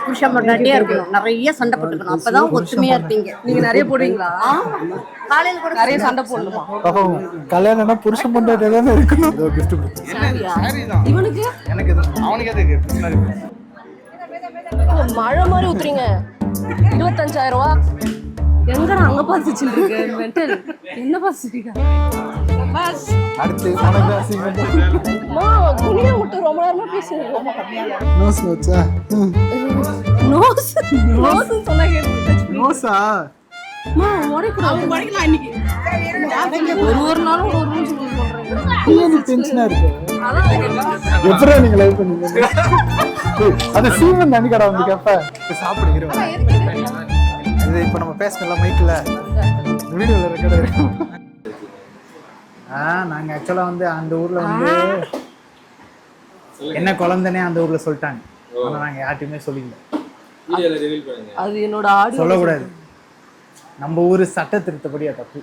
புருஷன் பொண்டாட்டியா இருக்கணும், நிறைய சண்டை போட்டுக்கணும், அப்பதான் ஒத்துமையா இருப்பீங்க. நீங்க நிறைய போடுவீங்களா? காலையில கூட நிறைய சண்டை போடணுமா? கல்யாணம்னா புருஷன் பொண்டாட்டியா தானே இருக்கணும். இவனுக்கு எனக்கு அவனுக்கு எதுக்கு மழை மாதிரி ஊத்துறீங்க. 25,000 ரூபா எங்கடா அங்க பாத்துச்சு இருக்கு மென்டல். என்ன பாத்துறீங்க? அடுத்து உனக்கு அம்மா துணியை மட்டும் ரொம்ப நேரமா பேசுறீங்க. நோஸ் நோச்சா நோஸ் நோஸ் சொன்னா கேட்டு நோஸா அம்மா உடைக்கலாம் இன்னைக்கு. ஒரு நாளும் ஒரு ரூல்ஸ் சொல்றீங்க. நீ டென்ஷனா இருக்கு. எப்பறா நீங்க லைவ் பண்ணீங்க? அது சீமன் தண்ணி கடை வந்து கேப்ப சாப்பிடுகிறோம். இது இப்ப நம்ம பேசல மைக்ல வீடியோல ரெக்கார்ட் ஆயிருக்கு. நாங்க ஆக்சுவலா வந்து அந்த ஊர்ல வந்து என்ன குழந்தைனே அந்த ஊர்ல சொல்லிட்டாங்க. ஆனா நாங்க யார்ட்டையுமே சொல்லிக்கல. அது என்னோட ஆடியோ சொல்லக்கூடாது. நம்ம ஊரு சட்ட திருத்தப்படி அது தப்பு.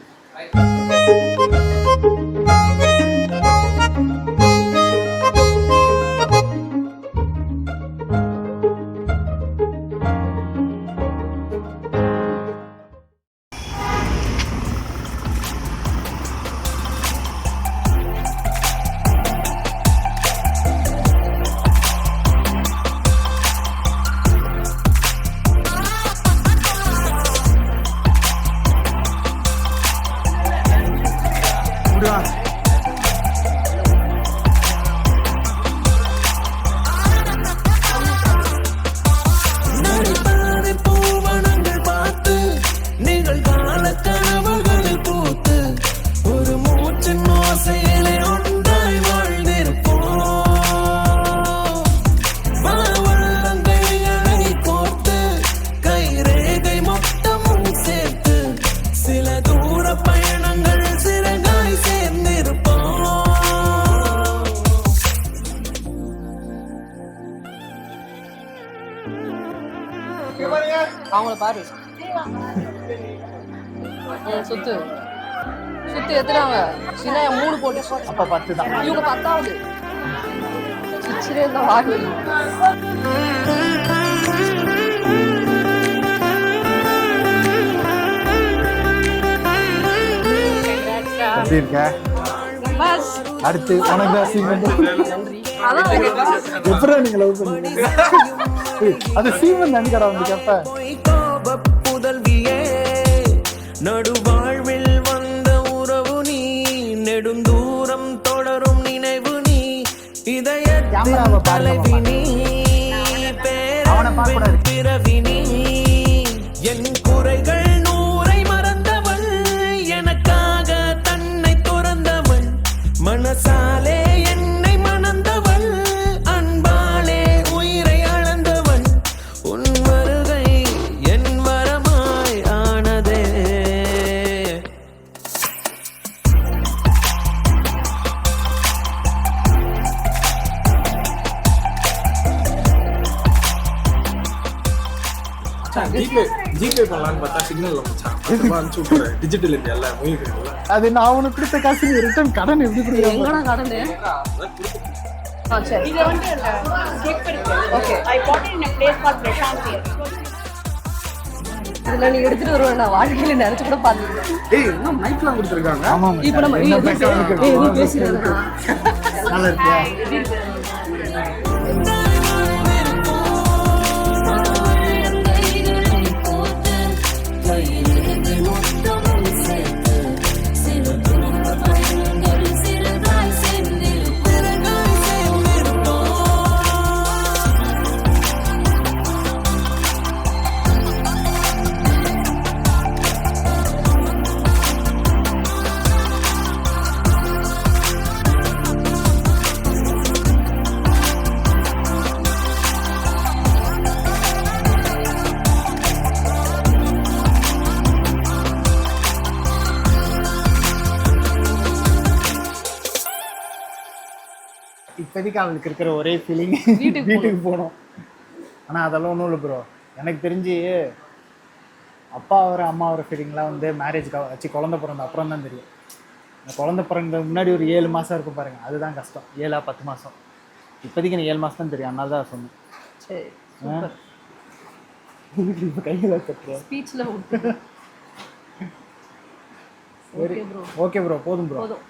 அவங்கள பாரு. சுத்து சுத்து எத்துறாங்க. சின்ன 3 போட்டு அப்ப 10 தான். இவங்க 10வது சிச்சிரே இந்த வாடி. எப்படி இருக்க? பஸ் அடுத்து உனக்கு தான் சீமன். அதான் எப்பறா நீங்க லவ் பண்ணீங்க? அது சீமன் தண்ணி கடை வந்து கேப்ப புதல்வியே நடுவாழ்வில் வந்த உறவு நீ, நெடுந்தூரம் தொடரும் நினைவு நீ, இதயத்தின் தலைவி நீ, பேரன்பின் பிறவி நீ, என் குறைகள் 100ஐ மறந்தவள், எனக்காக தன்னை துறந்தவள், மனசாலே என்னை மணந்தவள், அன்பாலே உயிரை அளந்தவள், உன் வருகை என் வரமாய் ஆனதே. ஜிபே பண்ணலான்னு பார்த்தா சிக்னல் மச்சான் டிஜிட்டல் இந்தியா எல்லாம் மூவிக்கிறீங்களா? அது நான் உனக்கு கொடுத்த காசு ரிட்டர்ன் கடன் எப்படி கொடுக்குறேன்? எங்கடா கடனு? சரி இங்க வந்து ஸ்லிப் இருக்கு. Okay, I bought it in a place called Prashant here. இதெல்லாம் நீ எடுத்துட்டு வருவேன். நான் வாழ்க்கையில நினைச்சு கூட பார்த்தேன். ஏய் என்ன மைக்லாம் கொடுத்துருக்காங்க. ஆமா இப்போ நம்ம எதுவும் பேசுறேன். நல்லா இருக்கியா? இப்போதைக்கு அவளுக்கு இருக்கிற ஒரே ஃபீலிங் வீட்டுக்கு போகணும். ஆனால் அதெல்லாம் ஒன்றும் இல்லை ப்ரோ. எனக்கு தெரிஞ்சு அப்பா வர அம்மா வர ஃபீலிங்லாம் வந்து மேரேஜ்க்கு வச்சு குழந்த பிறந்த அப்புறம் தான் தெரியும். இந்த குழந்த பிறந்த முன்னாடி ஒரு 7 மாதம் இருக்கும் பாருங்கள், அதுதான் கஷ்டம். 7 10 மாதம். இப்போதைக்கு எனக்கு 7 மாதம் தான் தெரியும். அதனால தான் சொன்னேன். சரி இப்போ கையில் தட்டுறேன். ஸ்பீச்சில் ஓகே ப்ரோ ஓகே ப்ரோ, போதும் ப்ரோ. போதும்.